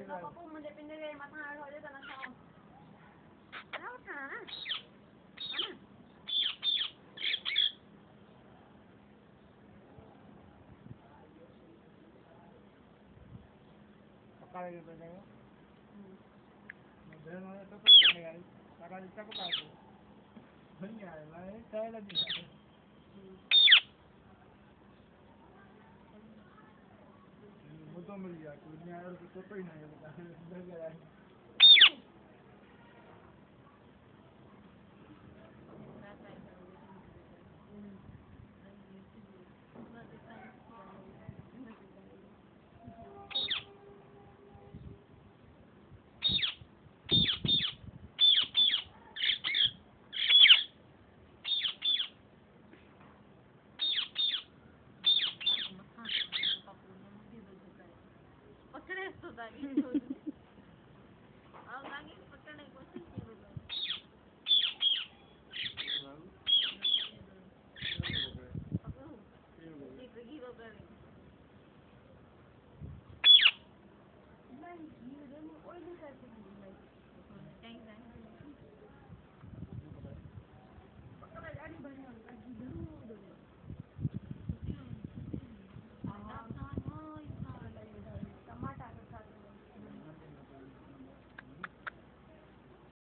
Apa pun mendepende dari matang air aja tanah kau. Kenapa tanah? Mana? Pakai gitu kan? Dan mana tu pakai? Pakai itu aku pakai. Banyak, mana saya lagi. Betul melihat, dunia harus betul ini ya. Pekere tu tadi tu. Kalau lagi pekere kau sih tu. Aku pergi pekere. Lagi dia mau order satu.